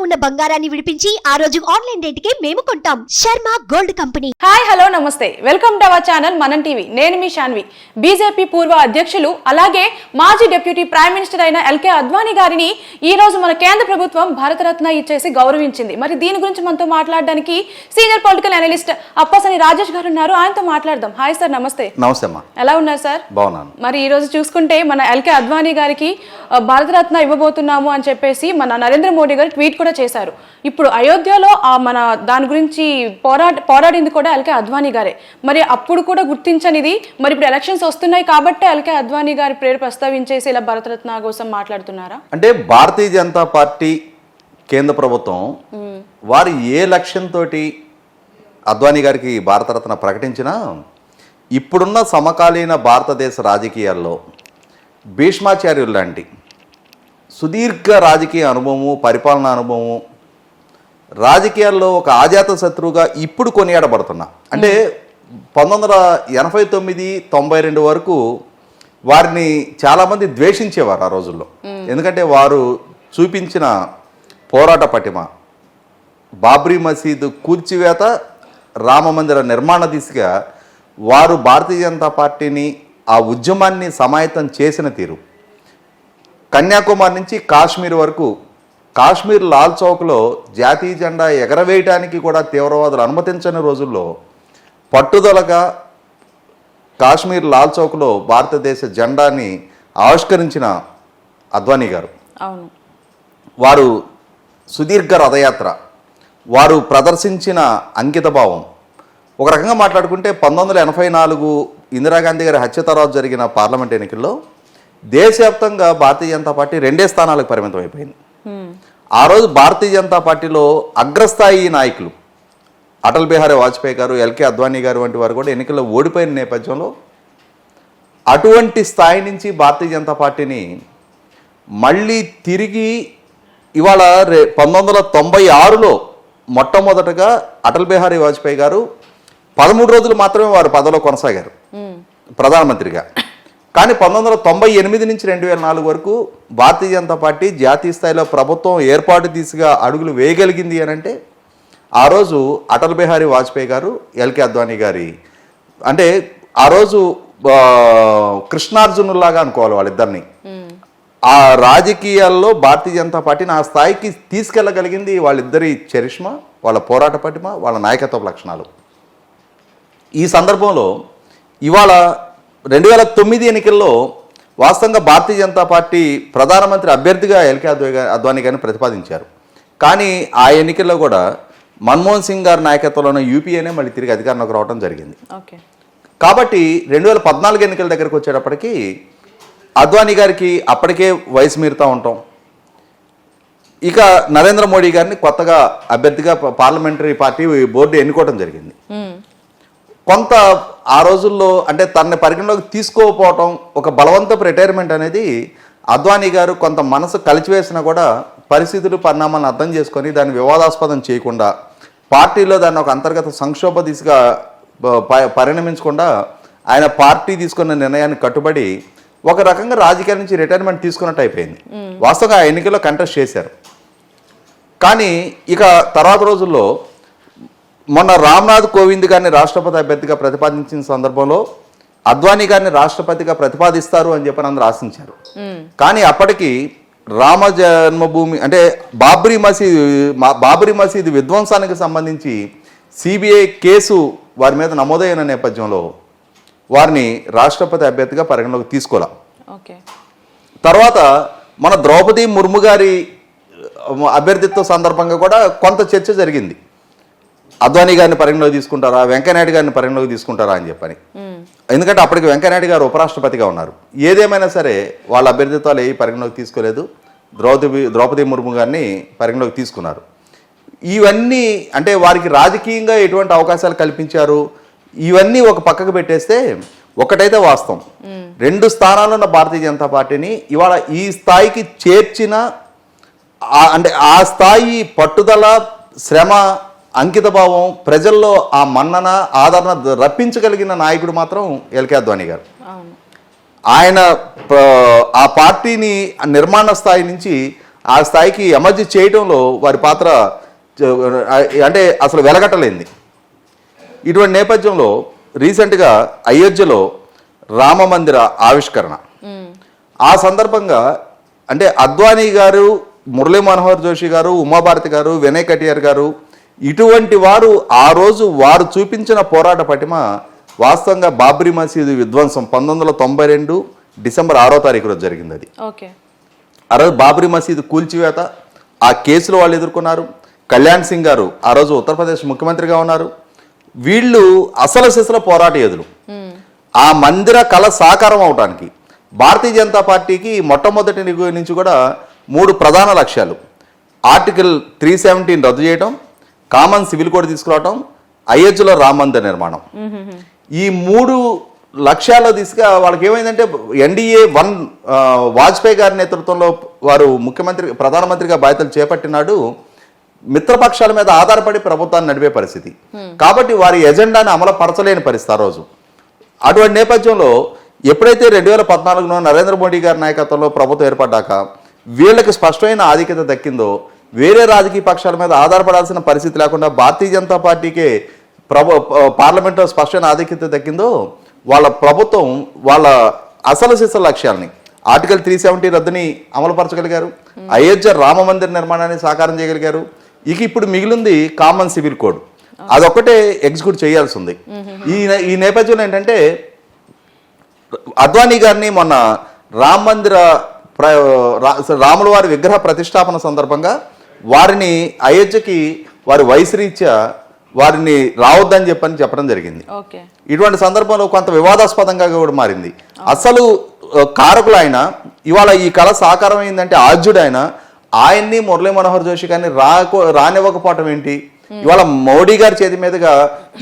ఉన్న బంగారాన్ని విడిపించి ఆ రోజు ఆన్లైన్ రేటుకే మేము కొంటాం. Sharma gold company. Hi hello నమస్తే, వెల్కమ్ టు అవర్ ఛానల్ మనం టీవీ. నేను మీ శాన్వి. బీజేపీ పూర్వ అధ్యక్షులు అలాగే మాజీ డిప్యూటీ ప్రైమ్ మినిస్టర్ అయిన ఎల్కే అద్వానీ గారిని ఈ రోజు మన కేంద్ర ప్రభుత్వం భారతరత్న ఇచ్చేసి గౌరవించింది. మరి దీని గురించి మనతో మాట్లాడడానికి సీనియర్ పొలిటికల్ అనలిస్ట్ అప్పసని రాజేష్ గారు ఉన్నారు. ఆయనతో మాట్లాడదాం. హాయ్ సార్, నమస్తే. నమస్తే అమ్మా, ఎలా ఉన్నారు సార్? బాగున్నాను. మరి ఈ రోజు చూసుకుంటే మన ఎల్కే అద్వానీ గారికి భారతరత్న ఇవ్వబోతున్నాము అని చెప్పేసి మన నరేంద్ర మోడీ గారు ట్వీట్ కూడా చేశారు. ఇప్పుడు అయోధ్యలో మన దాని గురించి పోరాడింది కూడా ఎల్కే అద్వానీ గారే. మరి అప్పుడు కూడా గుర్తించనిది మరి ఇప్పుడు ఎలక్షన్స్ వస్తున్నాయి కాబట్టి ఎల్కే అద్వానీ గారి పేరు ప్రస్తావించేసి ఇలా భారతరత్న కోసం మాట్లాడుతున్నారా? అంటే భారతీయ జనతా పార్టీ కేంద్ర ప్రభుత్వం వారు ఏ లక్ష్యంతో అద్వానీ గారికి భారతరత్న ప్రకటించినా ఇప్పుడున్న సమకాలీన భారతదేశ రాజకీయాల్లో భీష్మాచార్యులు లాంటి సుదీర్ఘ రాజకీయ అనుభవము, పరిపాలనా అనుభవము, రాజకీయాల్లో ఒక ఆజాత శత్రువుగా ఇప్పుడు కొనియాడబడుతున్నా. అంటే 1989-92 వరకు వారిని చాలామంది ద్వేషించేవారు ఆ రోజుల్లో. ఎందుకంటే వారు చూపించిన పోరాట పటిమ, బాబ్రీ మసీదు కూల్చివేత, రామ మందిర నిర్మాణ దిశగా వారు భారతీయ జనతా పార్టీని ఆ ఉద్యమాన్ని సమాయత్తం చేసిన తీరు, కన్యాకుమారి నుంచి కాశ్మీర్ వరకు, కాశ్మీర్ లాల్ చౌక్లో జాతీయ జెండా ఎగరవేయటానికి కూడా తీవ్రవాదులు అనుమతించని రోజుల్లో పట్టుదలగా కాశ్మీర్ లాల్ చౌక్లో భారతదేశ జెండాని ఆవిష్కరించిన అద్వానీ గారు, వారు సుదీర్ఘ రథయాత్ర, వారు ప్రదర్శించిన అంకితభావం, ఒక రకంగా మాట్లాడుకుంటే 1984 ఇందిరాగాంధీ గారి హత్య తర్వాత జరిగిన పార్లమెంట్ ఎన్నికల్లో దేశవ్యాప్తంగా భారతీయ జనతా పార్టీ 2 స్థానాలకు పరిమితం అయిపోయింది. ఆ రోజు భారతీయ జనతా పార్టీలో అగ్రస్థాయి నాయకులు అటల్ బిహారీ వాజ్పేయి గారు, ఎల్కే అద్వానీ గారు వంటి వారు కూడా ఎన్నికల్లో ఓడిపోయిన నేపథ్యంలో అటువంటి స్థాయి నుంచి భారతీయ జనతా పార్టీని మళ్ళీ తిరిగి ఇవాళ 1996లో మొట్టమొదటగా అటల్ బిహారీ వాజ్పేయి గారు 13 రోజులు మాత్రమే వారు పదవిలో కొనసాగారు ప్రధానమంత్రిగా. కానీ 1998 నుంచి 2004 వరకు భారతీయ జనతా పార్టీ జాతీయ స్థాయిలో ప్రభుత్వం ఏర్పాటు దిశగా అడుగులు వేయగలిగింది అని అంటే ఆ రోజు అటల్ బిహారీ వాజ్పేయి గారు, ఎల్కే అద్వానీ గారి, అంటే ఆ రోజు కృష్ణార్జునులాగా అనుకోవాలి వాళ్ళిద్దరిని. ఆ రాజకీయాల్లో భారతీయ జనతా పార్టీని ఆ స్థాయికి తీసుకెళ్ళగలిగింది వాళ్ళిద్దరి చరిష్మా, వాళ్ళ పోరాట పటిమ, వాళ్ళ నాయకత్వ లక్షణాలు. ఈ సందర్భంలో ఇవాళ 2009 ఎన్నికల్లో వాస్తవంగా భారతీయ జనతా పార్టీ ప్రధానమంత్రి అభ్యర్థిగా ఎల్కే అద్వానీ గారిని ప్రతిపాదించారు. కానీ ఆ ఎన్నికల్లో కూడా మన్మోహన్ సింగ్ గారి నాయకత్వంలోని యూపీఏనే మళ్ళీ తిరిగి అధికారంలోకి రావడం జరిగింది. కాబట్టి 2014 ఎన్నికల దగ్గరకు వచ్చేటప్పటికి అద్వానీ గారికి అప్పటికే వయసు మీరుతూ ఉంటాం. ఇక నరేంద్ర మోడీ గారిని కొత్తగా అభ్యర్థిగా పార్లమెంటరీ పార్టీ బోర్డు ఎన్నుకోవడం జరిగింది. కొంత ఆ రోజుల్లో అంటే తనని పరిగణలోకి తీసుకోకపోవటం, ఒక బలవంతపు రిటైర్మెంట్ అనేది అద్వానీ గారు కొంత మనసు కలిచివేసినా కూడా పరిస్థితులు, పరిణామాలను అర్థం చేసుకొని దాన్ని వివాదాస్పదం చేయకుండా, పార్టీలో దాన్ని ఒక అంతర్గత సంక్షోభ దిశగా పరిణమించకుండా ఆయన పార్టీ తీసుకున్న నిర్ణయాన్ని కట్టుబడి ఒక రకంగా రాజకీయాల నుంచి రిటైర్మెంట్ తీసుకున్నట్టు అయిపోయింది. వాస్తవంగా ఆ ఎన్నికల్లో కంటెస్ట్ చేశారు. కానీ ఇక తర్వాత రోజుల్లో మొన్న రామ్నాథ్ కోవింద్ గారిని రాష్ట్రపతి అభ్యర్థిగా ప్రతిపాదించిన సందర్భంలో అద్వానీ గారిని రాష్ట్రపతిగా ప్రతిపాదిస్తారు అని చెప్పని అందరూ ఆశించారు. కానీ అప్పటికి రామ జన్మభూమి అంటే బాబ్రీ మసీదు విధ్వంసానికి సంబంధించి సిబిఐ కేసు వారి మీద నమోదైన నేపథ్యంలో వారిని రాష్ట్రపతి అభ్యర్థిగా పరిగణలోకి తీసుకోలే. తర్వాత మన ద్రౌపది ముర్ము గారి అభ్యర్థిత్వ సందర్భంగా కూడా కొంత చర్చ జరిగింది. అద్వానీ గారిని పరిగణలోకి తీసుకుంటారా, వెంకయ్యనాయుడు గారిని పరిగణలోకి తీసుకుంటారా అని చెప్పని. ఎందుకంటే అప్పటికి వెంకయ్యనాయుడు గారు ఉపరాష్ట్రపతిగా ఉన్నారు. ఏదేమైనా సరే వాళ్ళ అభ్యర్థిత్వాలు ఏ పరిగణలోకి తీసుకోలేదు. ద్రౌపది ముర్ము గారిని పరిగణలోకి తీసుకున్నారు. ఇవన్నీ అంటే వారికి రాజకీయంగా ఎటువంటి అవకాశాలు కల్పించారు, ఇవన్నీ ఒక పక్కకు పెట్టేస్తే ఒకటైతే వాస్తవం, 2 స్థానాలు ఉన్న భారతీయ జనతా పార్టీని ఇవాళ ఈ స్థాయికి చేర్చిన అంటే ఆ స్థాయి పట్టుదల, శ్రమ, అంకితభావం, ప్రజల్లో ఆ మన్నన, ఆదరణ రప్పించగలిగిన నాయకుడు మాత్రం ఎల్కే అద్వానీ గారు. ఆయన ఆ పార్టీని నిర్మాణ స్థాయి నుంచి ఆ స్థాయికి ఎమర్జీ చేయటంలో వారి పాత్ర అంటే అసలు వెలగట్టలేంది. ఇటువంటి నేపథ్యంలో రీసెంట్గా అయోధ్యలో రామ మందిర ఆవిష్కరణ, ఆ సందర్భంగా అంటే అద్వానీ గారు, మురళీ మనోహర్ జోషి గారు, ఉమాభారతి గారు, వినయ్ కటియార్ గారు ఇటువంటి వారు ఆ రోజు వారు చూపించిన పోరాట పటిమ వాస్తవంగా బాబ్రీ మసీదు విధ్వంసం 1992 డిసెంబర్ 6వ తారీఖు రోజు జరిగింది. అది ఆ రోజు బాబ్రీ మసీదు కూల్చివేత, ఆ కేసులు వాళ్ళు ఎదుర్కొన్నారు. కళ్యాణ్ సింగ్ గారు ఆ రోజు ఉత్తరప్రదేశ్ ముఖ్యమంత్రిగా ఉన్నారు. వీళ్ళు అసలు సిసల పోరాట యోధులు. ఆ మందిర కళ సాకారం అవడానికి భారతీయ జనతా పార్టీకి మొట్టమొదటి నుంచి కూడా 3 ప్రధాన లక్ష్యాలు: ఆర్టికల్ 317 రద్దు చేయడం, కామన్ సివిల్ కోడ్ తీసుకురావడం, అయోధ్యలో రామ మందిర నిర్మాణం. ఈ 3 లక్ష్యాల్లో దిశగా వాళ్ళకి ఏమైందంటే ఎన్డీఏ 1 వాజ్పేయి గారి నేతృత్వంలో వారు ప్రధానమంత్రిగా బాధ్యతలు చేపట్టినాడు మిత్రపక్షాల మీద ఆధారపడి ప్రభుత్వాన్ని నడిపే పరిస్థితి. కాబట్టి వారి ఎజెండాని అమలుపరచలేని పరిస్థితి ఆ రోజు. అటువంటి నేపథ్యంలో ఎప్పుడైతే 2014లో నరేంద్ర మోడీ గారి నాయకత్వంలో ప్రభుత్వం ఏర్పడ్డాక వీళ్ళకి స్పష్టమైన ఆధిక్యత దక్కిందో, వేరే రాజకీయ పక్షాల మీద ఆధారపడాల్సిన పరిస్థితి లేకుండా భారతీయ జనతా పార్టీకే పార్లమెంట్లో స్పష్టమైన ఆధిక్యత దక్కిందో, వాళ్ళ ప్రభుత్వం వాళ్ళ అసలు సిసల లక్ష్యాలని ఆర్టికల్ 370 రద్దుని అమలుపరచగలిగారు, అయోధ్య రామ మందిర నిర్మాణాన్ని సాకారం చేయగలిగారు. ఇప్పుడు మిగిలింది కామన్ సివిల్ కోడ్, అదొక్కటే ఎగ్జిక్యూట్ చేయాల్సి ఉంది. ఈ నేపథ్యంలో ఏంటంటే అద్వానీ గారిని మొన్న రామ మందిర రాముల వారి విగ్రహ ప్రతిష్టాపన సందర్భంగా వారిని అయోధ్యకి వారి వయసు రీత్యా వారిని రావద్దని చెప్పడం జరిగింది. ఇటువంటి సందర్భంలో కొంత వివాదాస్పదంగా కూడా మారింది. అసలు కారకులు ఆయన ఇవాళ ఈ కళ సాకారం అయిందంటే ఆద్యుడు ఆయన్ని మురళీ మనోహర్ జోషి గారిని రానివ్వకపోవటం ఏంటి? ఇవాళ మోడీ గారి చేతి మీదుగా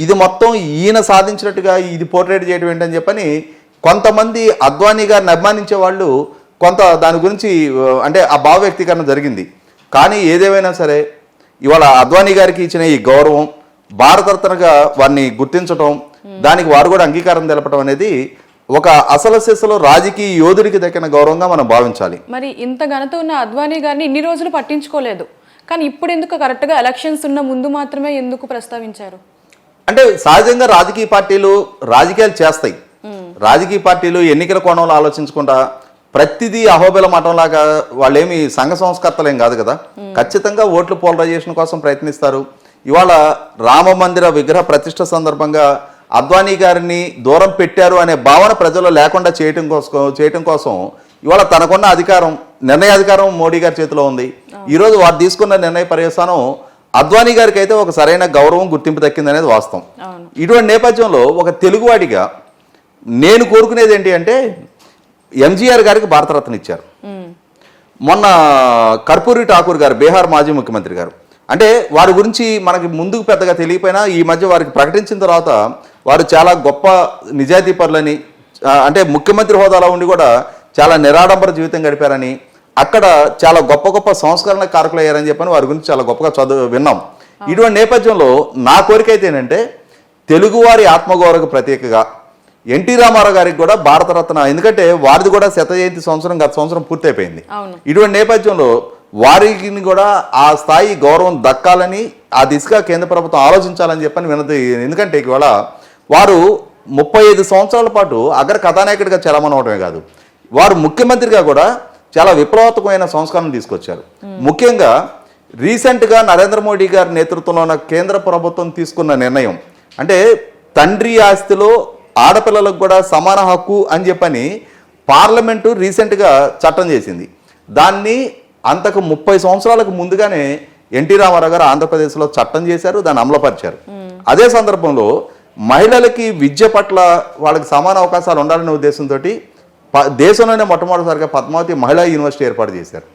ఇది మొత్తం ఈయన సాధించినట్టుగా ఇది పోర్ట్రేట్ చేయడం ఏంటని చెప్పని కొంతమంది అద్వానీ గారిని అభిమానించే వాళ్ళు కొంత దాని గురించి అంటే ఆ భావ వ్యక్తీకరణ జరిగింది. కానీ ఏదేమైనా సరే ఇవాళ అద్వానీ గారికి ఇచ్చిన ఈ గౌరవం, భారతరత్నగా వారిని గుర్తించడం, దానికి వారు కూడా అంగీకారం తెలపడం అనేది ఒక అసలు సిసలు రాజకీయ యోధుడికి దక్కిన గౌరవంగా మనం భావించాలి. మరి ఇంత ఘనత ఉన్న అద్వానీ గారిని ఇన్ని రోజులు పట్టించుకోలేదు, కానీ ఇప్పుడు ఎందుకు కరెక్ట్గా ఎలక్షన్స్ ఉన్న ముందు మాత్రమే ఎందుకు ప్రస్తావించారు? అంటే సహజంగా రాజకీయ పార్టీలు రాజకీయాలు చేస్తాయి. రాజకీయ పార్టీలు ఎన్నికల కోణంలో ఆలోచించకుండా ప్రతిదీ అహోబిల మఠంలాగా వాళ్ళేమి సంఘ సంస్కర్తలేం కాదు కదా. ఖచ్చితంగా ఓట్లు పోలరైజేషన్ కోసం ప్రయత్నిస్తారు. ఇవాళ రామ మందిర విగ్రహ ప్రతిష్ట సందర్భంగా అద్వానీ గారిని దూరం పెట్టారు అనే భావన ప్రజల్లో లేకుండా చేయటం కోసం ఇవాళ తనకున్న నిర్ణయాధికారం మోడీ గారి చేతిలో ఉంది. ఈరోజు వారు తీసుకున్న నిర్ణయ పర్యవసానం అద్వానీ గారికి అయితే ఒక సరైన గౌరవం, గుర్తింపు దక్కిందనేది వాస్తవం. ఇటువంటి నేపథ్యంలో ఒక తెలుగువాడిగా నేను కోరుకునేది ఏంటి అంటే ఎంజీఆర్ గారికి భారతరత్న ఇచ్చారు. మొన్న కర్పూరి ఠాకూర్ గారు, బీహార్ మాజీ ముఖ్యమంత్రి గారు, అంటే వారి గురించి మనకి ముందుకు పెద్దగా తెలియపోయినా ఈ మధ్య వారికి ప్రకటించిన తర్వాత వారు చాలా గొప్ప నిజాయితీ పరులని, అంటే ముఖ్యమంత్రి హోదాలో ఉండి కూడా చాలా నిరాడంబర జీవితం గడిపారని, అక్కడ చాలా గొప్ప గొప్ప సంస్కరణ కారకులు అయ్యారని చెప్పని వారి గురించి చాలా గొప్పగా విన్నాం. ఇటువంటి నేపథ్యంలో నా కోరిక అయితే ఏంటంటే తెలుగువారి ఆత్మగౌరవకు ప్రత్యేకగా ఎన్టీ రామారావు గారికి కూడా భారతరత్న, ఎందుకంటే వారిది కూడా 100వ జయంతి గత సంవత్సరం పూర్తయిపోయింది. ఇటువంటి నేపథ్యంలో వారికి కూడా ఆ స్థాయి గౌరవం దక్కాలని, ఆ దిశగా కేంద్ర ప్రభుత్వం ఆలోచించాలని చెప్పని వినది. ఎందుకంటే ఇవాళ వారు 35 సంవత్సరాల పాటు అగ్ర కథానాయకుడిగా చలమనవడమే కాదు, వారు ముఖ్యమంత్రిగా కూడా చాలా విప్లవాత్మకమైన సంస్కరణలు తీసుకొచ్చారు. ముఖ్యంగా రీసెంట్గా నరేంద్ర మోడీ గారి నేతృత్వంలో ఉన్న కేంద్ర ప్రభుత్వం తీసుకున్న నిర్ణయం అంటే తండ్రి ఆస్తిలో ఆడపిల్లలకు కూడా సమాన హక్కు అని చెప్పని పార్లమెంటు రీసెంట్గా చట్టం చేసింది. దాన్ని అంతకు 30 సంవత్సరాలకు ముందుగానే ఎన్టీ రామారావు గారు ఆంధ్రప్రదేశ్లో చట్టం చేశారు, దాన్ని అమలుపరిచారు. అదే సందర్భంలో మహిళలకి విద్య పట్ల వాళ్ళకి సమాన అవకాశాలు ఉండాలనే ఉద్దేశంతో దేశంలోనే మొట్టమొదటిసారిగా పద్మావతి మహిళా యూనివర్సిటీ ఏర్పాటు చేశారు.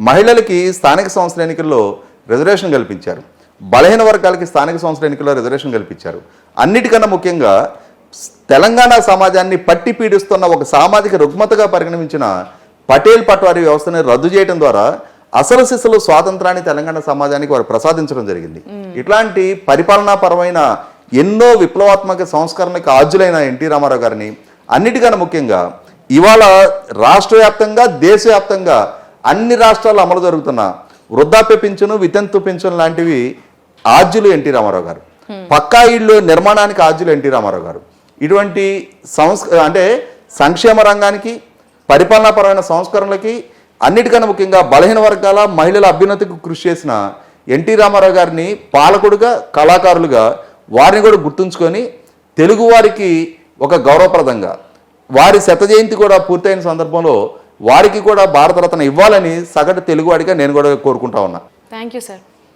మహిళలకి స్థానిక సంస్థల ఎన్నికల్లో రిజర్వేషన్ కల్పించారు, బలహీన వర్గాలకి స్థానిక సంస్థల ఎన్నికల్లో రిజర్వేషన్ కల్పించారు. అన్నిటికన్నా ముఖ్యంగా తెలంగాణ సమాజాన్ని పట్టి పీడిస్తున్న ఒక సామాజిక రుగ్మతగా పరిగణించిన పటేల్ పట్వారీ వ్యవస్థని రద్దు చేయడం ద్వారా అసలు సిసలు స్వాతంత్రాన్ని తెలంగాణ సమాజానికి వారు ప్రసాదించడం జరిగింది. ఇట్లాంటి పరిపాలనాపరమైన ఎన్నో విప్లవాత్మక సంస్కరణకు ఆద్యులైన ఎన్టీ రామారావు గారిని, అన్నిటికన్నా ముఖ్యంగా ఇవాళ రాష్ట్ర వ్యాప్తంగా దేశవ్యాప్తంగా అన్ని రాష్ట్రాల్లో అమలు జరుగుతున్న వృద్ధాప్య పింఛను, వితంతు పింఛను లాంటివి ఆద్యులు ఎన్టీ రామారావు గారు. పక్కా ఇళ్ళు నిర్మాణానికి ఆద్యులు ఎన్టీ రామారావు గారు. ఇటువంటి అంటే సంక్షేమ రంగానికి, పరిపాలనాపరమైన సంస్కరణలకి, అన్నిటికన్నా ముఖ్యంగా బలహీన వర్గాల మహిళల అభ్యున్నతికి కృషి చేసిన ఎన్టీ రామారావు గారిని పాలకుడుగా, కళాకారులుగా వారిని కూడా గుర్తుంచుకొని తెలుగువారికి ఒక గౌరవప్రదంగా వారి శత జయంతి కూడా పూర్తయిన సందర్భంలో వారికి కూడా భారతరత్న ఇవ్వాలని సగటు తెలుగువాడిగా నేను కూడా కోరుకుంటా ఉన్నా. Thank you sir.